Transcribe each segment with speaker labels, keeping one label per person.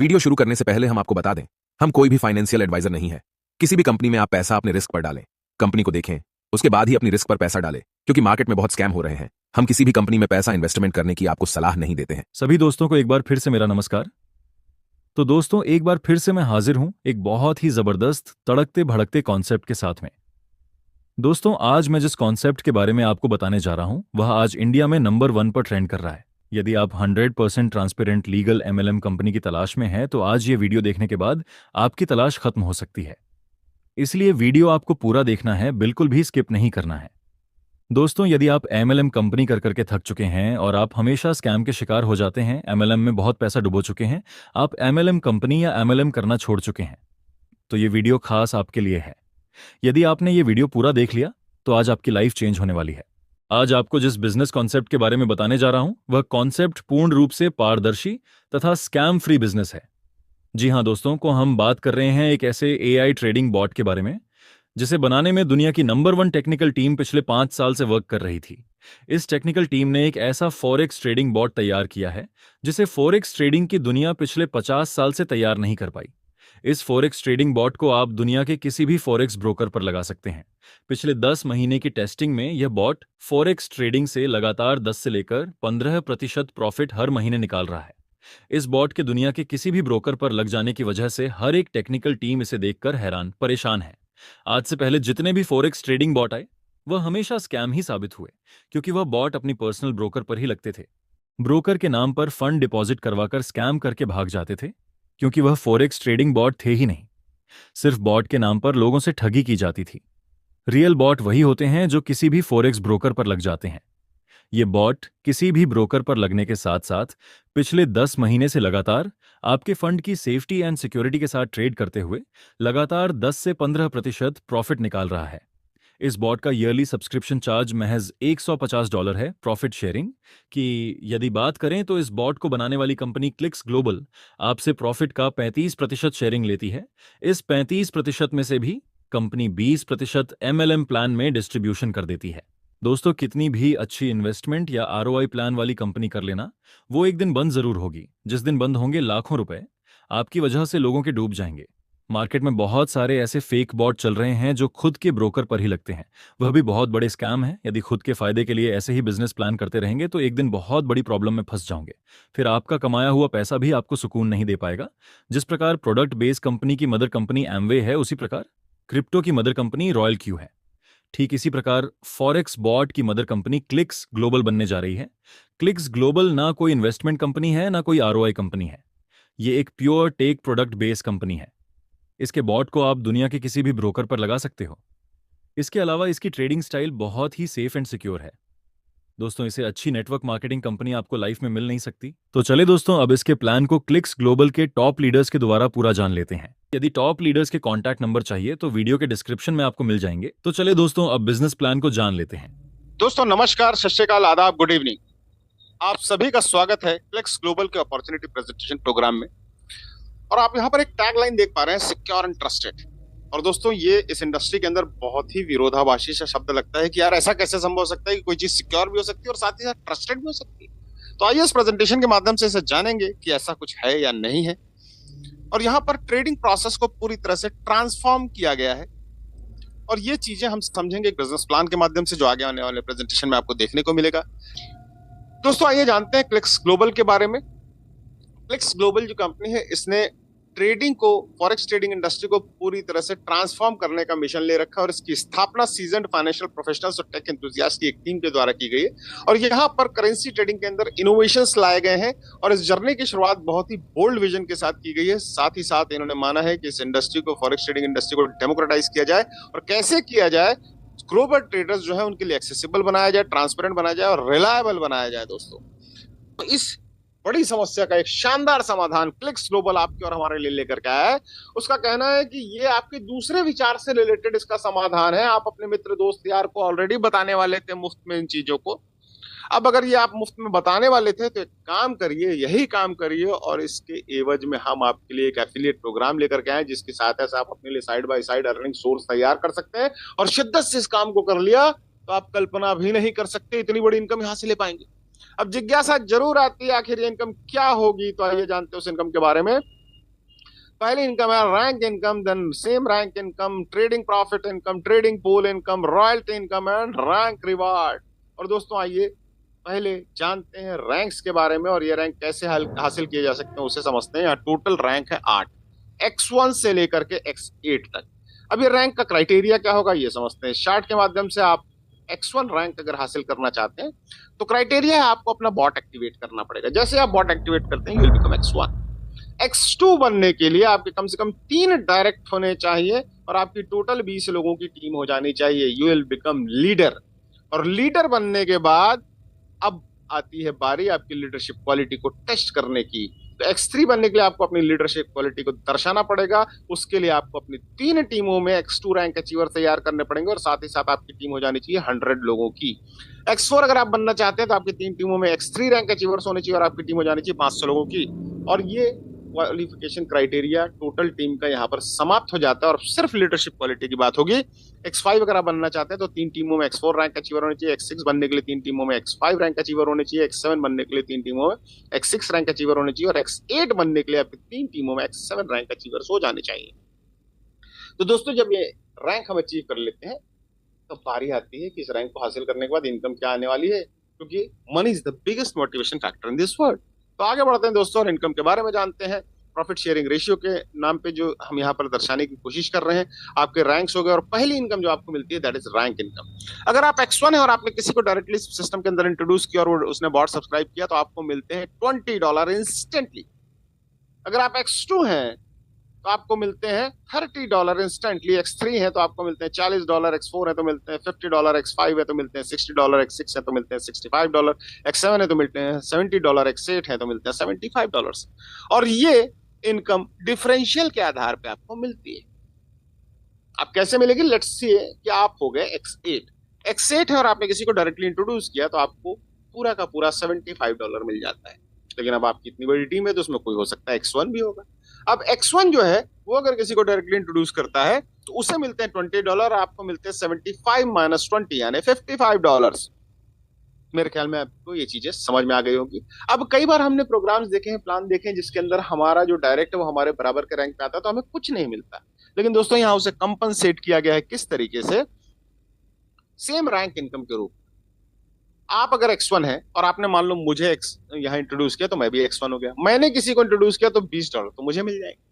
Speaker 1: Video शुरू करने से पहले हम आपको बता दें, हम कोई भी फाइनेंशियल एडवाइजर नहीं है। किसी भी कंपनी में आप पैसा अपने रिस्क पर डालें, कंपनी को देखें, उसके बाद ही अपनी रिस्क पर पैसा डालें, क्योंकि मार्केट में बहुत स्कैम हो रहे हैं। हम किसी भी कंपनी में पैसा इन्वेस्टमेंट करने की आपको सलाह नहीं देते हैं।
Speaker 2: सभी दोस्तों को एक बार फिर से मेरा नमस्कार। तो दोस्तों, एक बार फिर से मैं हाजिर हूं एक बहुत ही जबरदस्त तड़कते भड़कते कॉन्सेप्ट के साथ में। दोस्तों, आज मैं जिस कॉन्सेप्ट के बारे में आपको बताने जा रहा हूं वह आज इंडिया में नंबर 1 पर ट्रेंड कर रहा है। यदि आप 100% ट्रांसपेरेंट लीगल MLM कंपनी की तलाश में हैं तो आज ये वीडियो देखने के बाद आपकी तलाश खत्म हो सकती है। इसलिए वीडियो आपको पूरा देखना है, बिल्कुल भी स्किप नहीं करना है। दोस्तों, यदि आप MLM कंपनी कर करके थक चुके हैं और आप हमेशा स्कैम के शिकार हो जाते हैं, MLM में बहुत पैसा डुबो चुके हैं, आप MLM कंपनी या MLM करना छोड़ चुके हैं, तो ये वीडियो खास आपके लिए है। यदि आपने ये वीडियो पूरा देख लिया तो आज आपकी लाइफ चेंज होने वाली है। आज आपको जिस बिजनेस कॉन्सेप्ट के बारे में बताने जा रहा हूं वह कॉन्सेप्ट पूर्ण रूप से पारदर्शी तथा स्कैम फ्री बिजनेस है। जी हां दोस्तों, को हम बात कर रहे हैं एक ऐसे AI ट्रेडिंग बॉट के बारे में जिसे बनाने में दुनिया की नंबर 1 टेक्निकल टीम पिछले 5 साल से वर्क कर रही थी। इस टेक्निकल टीम ने एक ऐसा फॉरेक्स ट्रेडिंग बॉट तैयार किया है जिसे फॉरेक्स ट्रेडिंग की दुनिया पिछले 50 साल से तैयार नहीं कर पाई। इस फॉरेक्स ट्रेडिंग बॉट को आप दुनिया के किसी भी फॉरेक्स ब्रोकर पर लगा सकते हैं। पिछले 10 महीने की टेस्टिंग में यह बॉट फॉरेक्स ट्रेडिंग से लगातार 10 से लेकर 15% प्रॉफिट हर महीने निकाल रहा है। इस बॉट के दुनिया के किसी भी ब्रोकर पर लग जाने की वजह से हर एक टेक्निकल टीम इसे देखकर हैरान परेशान है। आज से पहले जितने भी फॉरेक्स ट्रेडिंग बॉट आए वह हमेशा स्कैम ही साबित हुए, क्योंकि वह बॉट अपनी पर्सनल ब्रोकर पर ही लगते थे। ब्रोकर के नाम पर फंड डिपॉजिट करवाकर स्कैम करके भाग जाते थे, क्योंकि वह फॉरेक्स ट्रेडिंग बॉट थे ही नहीं। सिर्फ बॉट के नाम पर लोगों से ठगी की जाती थी। रियल बॉट वही होते हैं जो किसी भी फॉरेक्स ब्रोकर पर लग जाते हैं। ये बॉट किसी भी ब्रोकर पर लगने के साथ साथ पिछले 10 महीने से लगातार आपके फंड की सेफ्टी एंड सिक्योरिटी के साथ ट्रेड करते हुए लगातार 10 से 15% प्रॉफिट निकाल रहा है। इस बॉट का ईयरली सब्सक्रिप्शन चार्ज महज $150 है, प्रॉफिट शेयरिंग की यदि बात करें तो इस बॉट को बनाने वाली कंपनी क्लिक्स ग्लोबल आपसे प्रॉफिट का 35% शेयरिंग लेती है। इस 35% में से भी कंपनी 20% MLM प्लान में डिस्ट्रीब्यूशन कर देती है। दोस्तों, कितनी भी अच्छी इन्वेस्टमेंट या ROI प्लान वाली कंपनी कर लेना, वो एक दिन बंद जरूर होगी। जिस दिन बंद होंगे लाखों रुपए आपकी वजह से लोगों के डूब जाएंगे। मार्केट में बहुत सारे ऐसे फेक बॉट चल रहे हैं जो खुद के ब्रोकर पर ही लगते हैं, वह भी बहुत बड़े स्कैम है। यदि खुद के फायदे के लिए ऐसे ही बिजनेस प्लान करते रहेंगे तो एक दिन बहुत बड़ी प्रॉब्लम में फंस जाओगे। फिर आपका कमाया हुआ पैसा भी आपको सुकून नहीं दे पाएगा। जिस प्रकार प्रोडक्ट बेस्ड कंपनी की मदर कंपनी एमवे है, उसी प्रकार क्रिप्टो की मदर कंपनी रॉयल क्यू है। ठीक इसी प्रकार फॉरेक्स बॉट की मदर कंपनी क्लिक्स ग्लोबल बनने जा रही है। क्लिक्स ग्लोबल ना कोई इन्वेस्टमेंट कंपनी है ना कोई ROI कंपनी है। ये एक pure tech product based company है। इसके बॉट को आप दुनिया के किसी भी ब्रोकर पर लगा सकते हो। इसके अलावा इसकी ट्रेडिंग स्टाइल बहुत ही सेफ एंड सिक्योर है। दोस्तों, इसे अच्छी नेटवर्क मार्केटिंग कंपनी आपको लाइफ में मिल नहीं सकती। तो चले दोस्तों, अब इसके प्लान को क्लिक्स ग्लोबल के टॉप लीडर्स के द्वारा पूरा जान लेते हैं। यदि टॉप लीडर्स के कॉन्टैक्ट नंबर चाहिए तो वीडियो के डिस्क्रिप्शन में आपको मिल जाएंगे। तो चले दोस्तों, अब बिजनेस प्लान को जान लेते हैं।
Speaker 3: दोस्तों नमस्कार, सत श्री अकाल, आदाब, गुड इवनिंग। आप सभी का स्वागत है क्लिक्स ग्लोबल के अपॉर्चुनिटी प्रेजेंटेशन प्रोग्राम में। और आप यहाँ पर एक टैगलाइन देख पा रहे हैं, सिक्योर एंड ट्रस्टेड। और दोस्तों, ये इस इंडस्ट्री के अंदर बहुत ही विरोधाभासी सा शब्द लगता है कि यार ऐसा कैसे संभव हो सकता है कि कोई चीज सिक्योर भी हो सकती है और साथ ही साथ ट्रस्टेड भी हो सकती है। तो आइए इस प्रेजेंटेशन के माध्यम से इसे जानेंगे कि ऐसा कुछ है या नहीं है। और यहाँ पर ट्रेडिंग प्रोसेस को पूरी तरह से ट्रांसफॉर्म किया गया है और ये चीजें हम समझेंगे एक बिजनेस प्लान के माध्यम से, जो आगे आने वाले प्रेजेंटेशन में आपको देखने को मिलेगा। दोस्तों आइए जानते हैं क्लिक्स ग्लोबल के बारे में। क्लिक्स ग्लोबल जो कंपनी है, इसने ट्रेडिंग को, फॉरेक्स ट्रेडिंग इंडस्ट्री को पूरी तरह से ट्रांसफॉर्म करने का मिशन ले रखा है और इसकी स्थापना सीजन्ड फाइनेंशियल प्रोफेशनल्स और टेक एंथुसियास्ट की एक टीम के द्वारा की गई है। और यहाँ पर करेंसी ट्रेडिंग के अंदर इनोवेशंस लाए गए हैं और इस जर्नी की शुरुआत बहुत ही बोल्ड विजन के साथ की गई है। साथ ही साथ इन्होंने माना है कि इस इंडस्ट्री को, फॉरेक्स ट्रेडिंग इंडस्ट्री को डेमोक्रेटाइज किया जाए और कैसे किया जाए, ग्लोबल ट्रेडर्स जो है उनके लिए एक्सेसिबल बनाया जाए, ट्रांसपेरेंट बनाया जाए और रिलायबल बनाया जाए। दोस्तों, तो इस बड़ी समस्या का एक शानदार समाधान क्लिक्स ग्लोबल आपके और हमारे लिए लेकर के आया है। उसका कहना है कि ये आपके दूसरे विचार से रिलेटेड इसका समाधान है। आप अपने मित्र दोस्त यार को ऑलरेडी बताने वाले थे मुफ्त में इन चीजों को। अब अगर ये आप मुफ्त में बताने वाले थे तो एक काम करिए, यही काम करिए और इसके एवज में हम आपके लिए एक एफिलिएट प्रोग्राम लेकर के आए जिसकी सहायता से आप अपने लिए side by side earning source तैयार कर सकते हैं। और शिद्दत से इस काम को कर लिया तो आप कल्पना भी नहीं कर सकते इतनी बड़ी इनकम यहां से ले पाएंगे। अब जिज्ञासा जरूर आती है, आखिर ये इनकम क्या होगी? तो आइए जानते हैं उस इनकम के बारे में। पहली इनकम है rank income, then same rank income, trading profit income, trading pool income, royalty income and rank reward. और दोस्तों आइए पहले जानते हैं रैंक्स के बारे में और ये रैंक कैसे हासिल किए जा सकते हैं उसे समझते हैं। यहाँ टोटल रैंक है 8, X1 से लेकर के X8 तक। अब ये रैंक का क्राइटेरिया क्या होगा ये समझते हैं। चार्ट के माध्यम से आप X1 रैंक अगर हासिल करना चाहते हैं तो क्राइटेरिया है आपको अपना बॉट एक्टिवेट करना पड़ेगा। जैसे आप बॉट एक्टिवेट करते हैं you will become X1। X2 बनने के लिए आपके कम से कम 3 डायरेक्ट होने चाहिए और आपकी टोटल 20 लोगों की टीम हो जानी चाहिए। You will become leader. और लीडर बनने के बाद अब आती है बारी आपकी लीडरशिप क्वालिटी को टेस्ट करने की। तो X3 बनने के लिए आपको अपनी लीडरशिप क्वालिटी को दर्शाना पड़ेगा। उसके लिए आपको अपनी 3 टीमों में X2 रैंक अचीवर तैयार करने पड़ेंगे और साथ ही साथ आपकी टीम हो जानी चाहिए 100 लोगों की। X4 अगर आप बनना चाहते हैं तो आपकी 3 टीमों में X3 रैंक अचीवर्स होनी चाहिए और आपकी टीम हो जानी चाहिए 500 लोगों की। और ये क्वालिफिकेशन क्राइटेरिया टोटल टीम का यहाँ पर समाप्त हो जाता है और सिर्फ लीडरशिप क्वालिटी की बात होगी। X5 अगर आप बनना चाहते हैं तो 3 टीमों में X4 रैंक अचीवर होनी चाहिए, X6 बनने के लिए 3 टीमों में X5 रैंक अचीवर होनी चाहिए, X7 बनने के लिए 3 टीमों में X6 रैंक अचीवर होनी चाहिए और X8 बनने के लिए आपकी 3 टीमों में X7 रैंक अचीवर्स हो जाने चाहिए। तो दोस्तों जब ये रैंक हम अचीव कर लेते हैं तो बारी आती है कि इस रैंक को हासिल करने के बाद इनकम क्या आने वाली है, क्योंकि money is the biggest motivation factor in this world. तो आगे बढ़ते हैं दोस्तों और इनकम के बारे में जानते हैं। प्रॉफिट शेयरिंग रेशियो के नाम पे जो हम यहाँ पर दर्शाने की कोशिश कर रहे हैं, आपके रैंक्स हो गए और पहली इनकम जो आपको मिलती है दैट इज रैंक इनकम। अगर आप X1 है और आपने किसी को डायरेक्टली सिस्टम के अंदर इंट्रोड्यूस किया और उसने बॉट सब्सक्राइब किया तो आपको मिलते हैं $20 इंस्टेंटली। अगर आप X2 हैं तो आपको मिलते हैं $30 इंस्टेंटली, X3 है तो आपको मिलते हैं $40, X4 है तो मिलते हैं $50, X5 है तो मिलते हैं $60, X6 है तो मिलते हैं $65, X7 है तो मिलते हैं $70, X8 है तो मिलते हैं $75। और ये इनकम डिफरेंशियल के आधार पे आपको मिलती है। अब कैसे मिलेगी, लेट्स सी कि आप हो गए X8 है और आपने किसी को डायरेक्टली इंट्रोड्यूस किया तो आपको पूरा का पूरा $75 मिल जाता है। लेकिन अब आपकी इतनी बड़ी टीम है तो उसमें कोई हो सकता है X1 भी होगा। अब X1 जो है वो अगर किसी को डायरेक्टली इंट्रोड्यूस करता है तो उसे मिलते हैं $20, आपको मिलते हैं 75 माइनस 20 यानी $55। मेरे ख्याल में आपको ये चीजें समझ में आ गई होगी। अब कई बार हमने प्रोग्राम्स देखे हैं, प्लान देखे हैं जिसके अंदर हमारा जो डायरेक्ट है वो हमारे बराबर के रैंक पे आता है तो हमें कुछ नहीं मिलता। लेकिन दोस्तों यहाँ उसे कंपनसेट किया गया है किस तरीके से, सेम रैंक इनकम के रूप। आप अगर X1 है और आपने मान लो मुझे यहाँ इंट्रोड्यूस किया तो मैं भी X1 हो गया। मैंने किसी को इंट्रोड्यूस किया तो $20 तो मुझे मिल जाएंगे।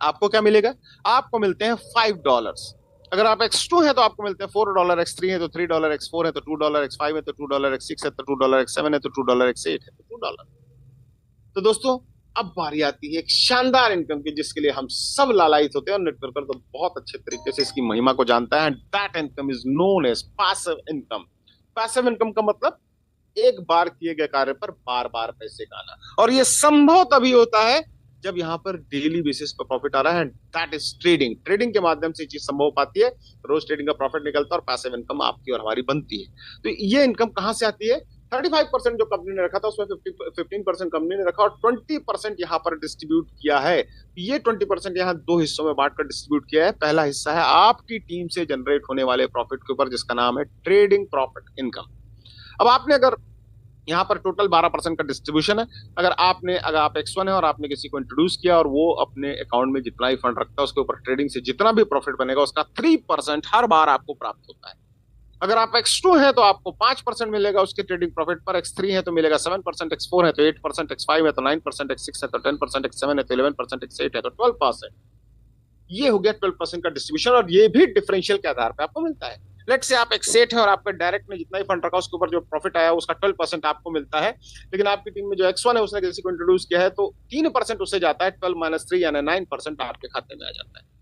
Speaker 3: आपको क्या मिलेगा, आपको मिलते हैं $5। अगर आप X2 है तो आपको मिलते हैं $4, X3 है तो $3, X4 है तो $2, X5 है तो $2, X6 है तो $2, X7 है तो $2, X8 है तो $2। तो दोस्तों अब बारी आती है एक शानदार इनकम की जिसके लिए हम सब लालायित होते हैं और नेटवर्कर तो बहुत अच्छे तरीके से इसकी महिमा को जानता है। That income is known as passive income. Passive income का मतलब एक बार किए गए कार्य पर बार बार पैसे का आना, और ये संभव तभी होता है जब यहाँ पर डेली बेसिस पर प्रॉफिट आ रहा है। That is trading. ट्रेडिंग के माध्यम से चीज संभव पाती है, रोज ट्रेडिंग का प्रॉफिट निकलता है और पैसिव इनकम आपकी और हमारी बनती है। तो ये इनकम कहां से आती है, 35% जो कंपनी ने रखा था उसमें 15% कंपनी ने रखा और 20% यहाँ पर डिस्ट्रीब्यूट किया है। ये 20% यहाँ 2 हिस्सों में बांटकर डिस्ट्रीब्यूट किया है। पहला हिस्सा है आपकी टीम से जनरेट होने वाले प्रॉफिट के ऊपर जिसका नाम है ट्रेडिंग प्रॉफिट इनकम। अब आपने अगर यहाँ पर टोटल 12% का डिस्ट्रीब्यूशन है, अगर आप X1 है और आपने किसी को इंट्रोड्यूस किया और वो अपने अकाउंट में जितना ही फंड रखता है उसके ऊपर ट्रेडिंग से जितना भी प्रॉफिट बनेगा उसका 3% हर बार आपको प्राप्त होता है। अगर आप X2 है तो आपको 5% मिलेगा उसके ट्रेडिंग प्रॉफिट पर, X3 है तो मिलेगा 7%, X4 है तो 8%, X5 है तो 9%, X6 है तो 10%, X7 है तो 11%, X8 है तो 12%। ये हो गया 12% का डिस्ट्रीब्यूशन और ये भी डिफरेंशियल के आधार पर आपको मिलता है। लेट से आप X8 है और आपका डायरेक्ट में जितना ही फंड रखा उसके ऊपर जो प्रॉफिट आया उसका 12% आपको मिलता है। लेकिन आपकी टीम में जो X1 है उसने किसी को इंट्रोड्यूस किया है तो 3% उससे जाता है, 12 माइनस 3 यानी 9% आपके खाते में आ जाता है।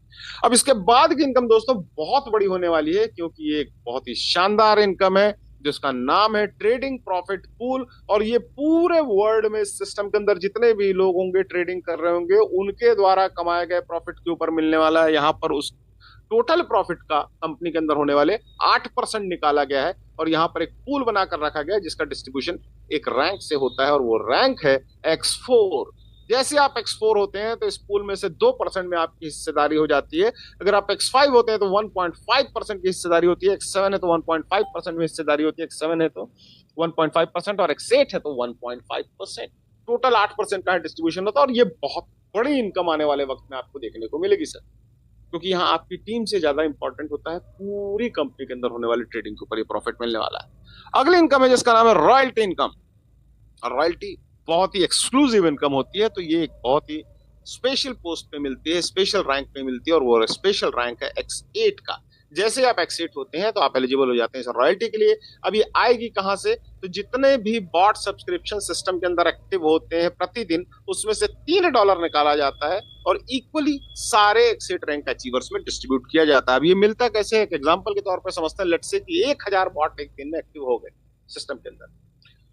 Speaker 3: अब इसके बाद की इनकम दोस्तों बहुत बड़ी होने वाली है क्योंकि ये एक बहुत ही शानदार इनकम है जिसका नाम है ट्रेडिंग प्रॉफिट पूल। और ये पूरे वर्ल्ड में सिस्टम के अंदर जितने भी लोग होंगे ट्रेडिंग कर रहे होंगे उनके द्वारा कमाए गए प्रॉफिट के ऊपर मिलने वाला है। यहाँ पर उस टोटल प्रॉफिट का कंपनी के अंदर होने वाले 8% निकाला गया है और यहाँ पर एक पूल बनाकर रखा गया है जिसका डिस्ट्रीब्यूशन एक रैंक से होता है और वो रैंक है X4। जैसे आप X4 होते हैं तो इस पूल में से 2% में आपकी हिस्सेदारी हो जाती है। अगर आप X5 होते हैं तो 1.5% की हिस्सेदारी होती है, X7 है तो 1.5% में हिस्सेदारी होती है, X7 है तो 1.5% और X8 है तो 1.5%। टोटल 8% का डिस्ट्रीब्यूशन होता है और ये बहुत बड़ी इनकम आने वाले वक्त में आपको देखने को मिलेगी सर, क्योंकि यहाँ आपकी टीम से ज्यादा इंपॉर्टेंट होता है पूरी कंपनी के अंदर होने वाली ट्रेडिंग के ऊपर ये प्रॉफिट मिलने वाला है। अगली इनकम है जिसका नाम है रॉयल्टी इनकम। और रॉयल्टी बहुत ही एक्सक्लूसिव इनकम होती है, तो ये एक बहुत ही स्पेशल पोस्ट पे मिलती है, स्पेशल रैंक पे मिलती है, और वो स्पेशल रैंक है X8 का। जैसे आप X8 होते हैं तो आप एलिजिबल हो जाते हैं सर रॉयल्टी के लिए। अब ये आएगी कहां से? तो जितने भी बॉट सब्सक्रिप्शन सिस्टम के अंदर एक्टिव होते हैं प्रतिदिन, उसमें से $3 निकाला जाता है और इक्वली सारे X8 रैंक अचीवर्स में डिस्ट्रीब्यूट किया जाता है। अब ये मिलता कैसे है? एक एग्जाम्पल के तौर पर समझते हैं, लेट्स से कि 1000 बॉट एक दिन में एक्टिव हो गए सिस्टम के अंदर,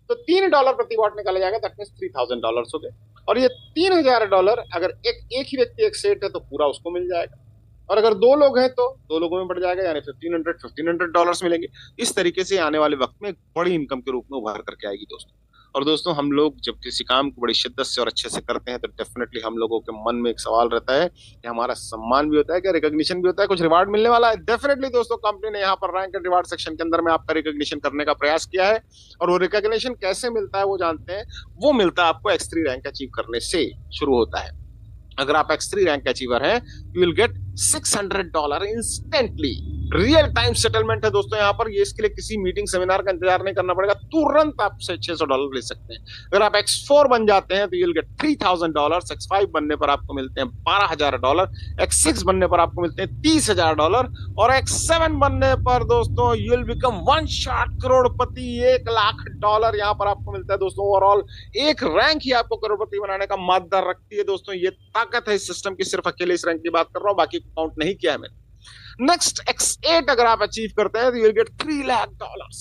Speaker 3: तो $3 प्रति वॉट निकाला जाएगा, दैट मींस $3000 हो गए। और ये $3000 अगर एक ही व्यक्ति एक सेट है तो पूरा उसको मिल जाएगा, और अगर 2 लोग हैं तो 2 लोगों में बढ़ जाएगा, यानी $1500 मिलेंगे। इस तरीके से आने वाले वक्त में एक बड़ी इनकम के रूप में उभर करके आएगी दोस्तों। और दोस्तों, हम लोग जब किसी काम को बड़ी शिद्दत से और अच्छे से करते हैं तो डेफिनेटली हम लोगों के मन में एक सवाल रहता है कि हमारा सम्मान भी होता है, क्या रिकॉग्निशन भी होता है, कुछ रिवार्ड मिलने वाला है? डेफिनेटली दोस्तों, कंपनी ने यहाँ पर रैंक एंड रिवार्ड सेक्शन के अंदर में आपका रिकॉग्निशन करने का प्रयास किया है। और वो रिकॉग्निशन कैसे मिलता है वो जानते हैं। वो मिलता है आपको X3 रैंक अचीव करने से शुरू होता है। अगर आप X3 रैंक अचीवर हैं, you will get $600 instantly. Real time settlement है दोस्तों यहाँ पर। ये इसके लिए किसी मीटिंग सेमिनार का इंतजार नहीं करना पड़ेगा, तुरंत आप $600 ले सकते हैं। अगर आप X4 बन जाते हैं तो यू विल गेट $3000। X5 बनने पर आपको मिलते हैं $12000। X6 बनने पर आपको मिलते हैं $30000। और X7 बनने पर दोस्तों you will become one shot crorepati. $1,00,000 यहाँ पर आपको मिलता है दोस्तों। ओवरऑल एक रैंक ही आपको करोड़पति बनाने का मादा रखती है दोस्तों। ये ताकत है इस सिस्टम की। सिर्फ अकेले इस रैंक की बात कर रहा हूँ, बाकी काउंट नहीं किया है मैंने। नेक्स्ट X8 अगर आप अचीव करते हैं तो यू विल गेट $3,00,000।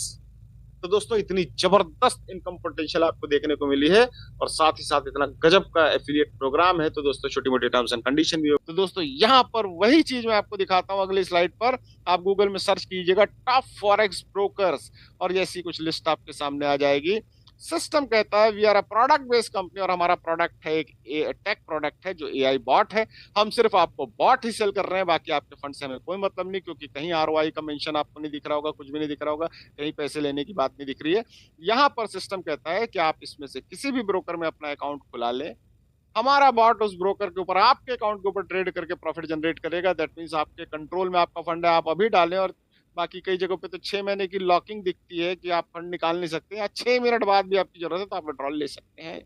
Speaker 3: तो दोस्तों, इतनी जबरदस्त इनकम पोटेंशियल आपको देखने को मिली है, और साथ ही साथ इतना गजब का एफिलिएट प्रोग्राम है। तो दोस्तों, छोटी मोटी टर्म्स एंड कंडीशन भी हो। तो दोस्तों, यहाँ पर वही चीज मैं आपको दिखाता हूँ अगली स्लाइड पर। आप गूगल में सर्च कीजिएगा टॉप फॉरेक्स ब्रोकर्स, और जैसी कुछ लिस्ट आपके सामने आ जाएगी। सिस्टम कहता है we are a product based company, और हमारा प्रोडक्ट है एक टेक प्रोडक्ट है जो AI बॉट है। हम सिर्फ आपको बॉट ही सेल कर रहे हैं, बाकी आपके फंड से हमें कोई मतलब नहीं, क्योंकि कहीं ROI का मेंशन आपको नहीं दिख रहा होगा, कुछ भी नहीं दिख रहा होगा, कहीं पैसे लेने की बात नहीं दिख रही है। यहाँ पर सिस्टम कहता है कि आप इसमें से किसी भी ब्रोकर में अपना अकाउंट खुला लें, हमारा बॉट उस ब्रोकर के ऊपर आपके अकाउंट के ऊपर ट्रेड करके प्रॉफिट जनरेट करेगा। दैट मीन्स आपके कंट्रोल में आपका फंड है, आप अभी डालें। और बाकी कई जगहों पे तो 6 महीने की लॉकिंग दिखती है कि आप फंड निकाल नहीं सकते, या 6 मिनट बाद भी आपकी जरूरत है तो आप विड्रॉल ले सकते हैं,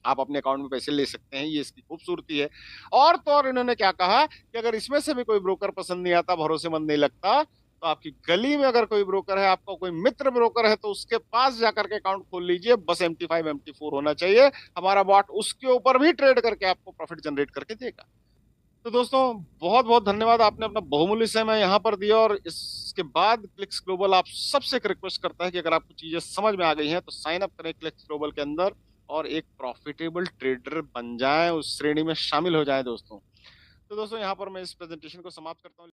Speaker 3: आप अपने अकाउंट में पैसे ले सकते हैं। ये इसकी खूबसूरती है। और तो और इन्होंने क्या कहा कि अगर इसमें से भी कोई ब्रोकर पसंद नहीं आता, भरोसेमंद नहीं लगता, तो आपकी गली में अगर कोई ब्रोकर है, आपका कोई मित्र ब्रोकर है, तो उसके पास जाकर के अकाउंट खोल लीजिए। बस MT5 MT4 होना चाहिए, हमारा बॉट उसके ऊपर भी ट्रेड करके आपको प्रॉफिट जनरेट करके देगा। तो दोस्तों, बहुत बहुत धन्यवाद, आपने अपना बहुमूल्य समय यहाँ पर दिया। और इसके बाद क्लिक्स ग्लोबल आप सबसे एक रिक्वेस्ट करता है कि अगर आपको चीजें समझ में आ गई हैं तो साइन अप करें क्लिक्स ग्लोबल के अंदर, और एक प्रॉफिटेबल ट्रेडर बन जाएं, उस श्रेणी में शामिल हो जाएं दोस्तों। तो दोस्तों, यहाँ पर मैं इस प्रेजेंटेशन को समाप्त करता हूँ।